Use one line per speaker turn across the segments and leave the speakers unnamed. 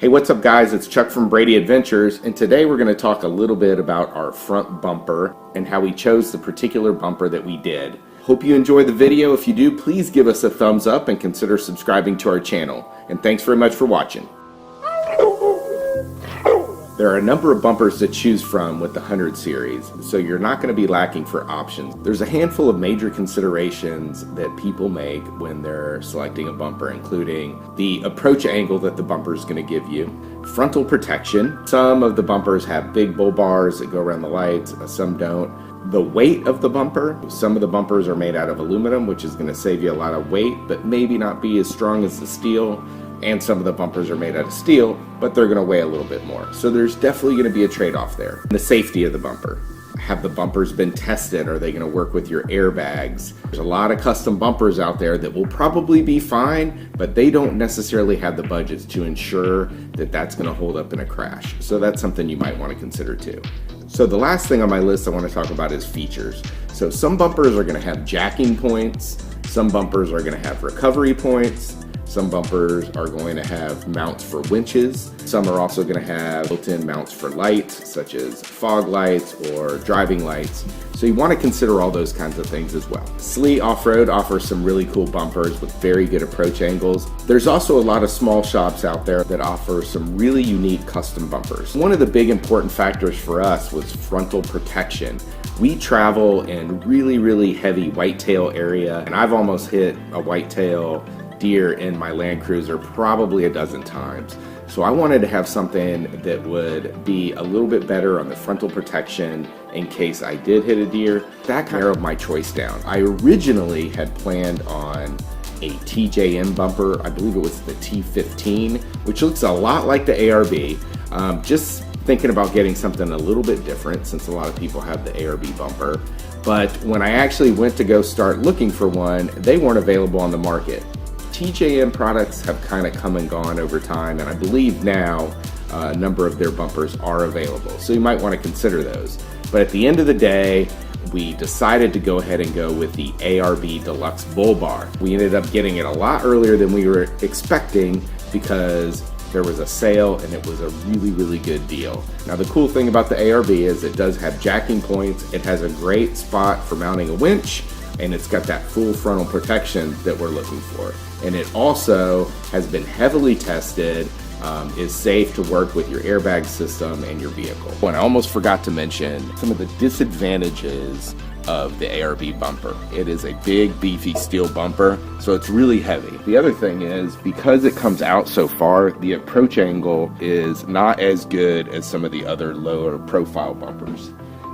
Hey, what's up guys? It's Chuck from Brady Adventures, and today we're going to talk a little bit about our front bumper and how we chose the particular bumper that we did. Hope you enjoy the video. If you do, please give us a thumbs up and consider subscribing to our channel. And thanks very much for watching. There are a number of bumpers to choose from with the 100 series, so you're not going to be lacking for options. There's a handful of major considerations that people make when they're selecting a bumper, including the approach angle that the bumper is going to give you, frontal protection. Some of the bumpers have big bull bars that go around the lights, some don't. The weight of the bumper. Some of the bumpers are made out of aluminum, which is going to save you a lot of weight, but maybe not be as strong as the steel. And some of the bumpers are made out of steel, but they're going to weigh a little bit more. So there's definitely going to be a trade-off there. The safety of the bumper. Have the bumpers been tested? Are they going to work with your airbags? There's a lot of custom bumpers out there that will probably be fine, but they don't necessarily have the budgets to ensure that that's going to hold up in a crash. So that's something you might want to consider too. So the last thing on my list I want to talk about is features. So some bumpers are going to have jacking points. Some bumpers are going to have recovery points. Some bumpers are going to have mounts for winches. Some are also going to have built-in mounts for lights, such as fog lights or driving lights. So you want to consider all those kinds of things as well. Slee Off-Road offers some really cool bumpers with very good approach angles. There's also a lot of small shops out there that offer some really unique custom bumpers. One of the big important factors for us was frontal protection. We travel in really heavy whitetail area, and I've almost hit a whitetail deer in my Land Cruiser probably a dozen times. So I wanted to have something that would be a little bit better on the frontal protection in case I did hit a deer. That kind of narrowed my choice down. I originally had planned on a TJM bumper. I believe it was the T15, which looks a lot like the ARB. Just thinking about getting something a little bit different since a lot of people have the ARB bumper. But when I actually went to go start looking for one, they weren't available on the market. TJM products have kind of come and gone over time, and I believe now a number of their bumpers are available. So you might want to consider those. But at the end of the day, we decided to go ahead and go with the ARB Deluxe Bull Bar. We ended up getting it a lot earlier than we were expecting because there was a sale and it was a really good deal. Now the cool thing about the ARB is it does have jacking points. It has a great spot for mounting a winch, and it's got that full frontal protection that we're looking for. And it also has been heavily tested, is safe to work with your airbag system and your vehicle. And I almost forgot to mention some of the disadvantages of the ARB bumper. It is a big, beefy steel bumper, so it's really heavy. The other thing is, because it comes out so far, the approach angle is not as good as some of the other lower profile bumpers.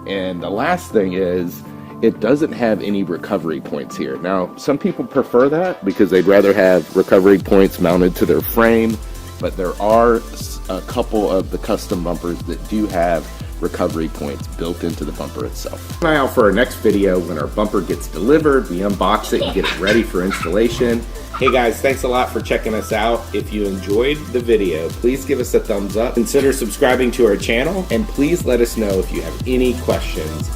And the last thing is, it doesn't have any recovery points here. Now, some people prefer that because they'd rather have recovery points mounted to their frame, but there are a couple of the custom bumpers that do have recovery points built into the bumper itself. Keep an eye out for our next video when our bumper gets delivered. We unbox it and get it ready for installation. Hey guys, thanks a lot for checking us out. If you enjoyed the video, please give us a thumbs up. Consider subscribing to our channel, and please let us know if you have any questions